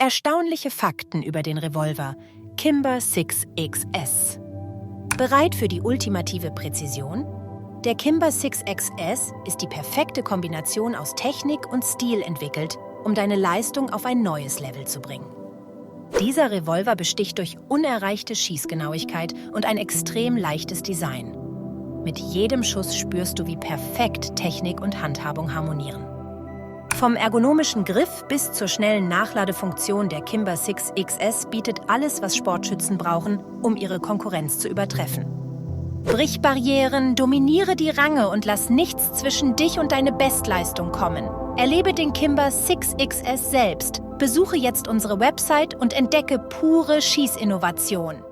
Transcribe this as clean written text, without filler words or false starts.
Erstaunliche Fakten über den Revolver Kimber 6XS. Bereit für die ultimative Präzision? Der Kimber 6XS ist die perfekte Kombination aus Technik und Stil entwickelt, um deine Leistung auf ein neues Level zu bringen. Dieser Revolver besticht durch unerreichte Schießgenauigkeit und ein extrem leichtes Design. Mit jedem Schuss spürst du, wie perfekt Technik und Handhabung harmonieren. Vom ergonomischen Griff bis zur schnellen Nachladefunktion der Kimber 6XS bietet alles, was Sportschützen brauchen, um ihre Konkurrenz zu übertreffen. Brich Barrieren, dominiere die Ränge und lass nichts zwischen dich und deine Bestleistung kommen. Erlebe den Kimber 6XS selbst. Besuche jetzt unsere Website und entdecke pure Schießinnovation.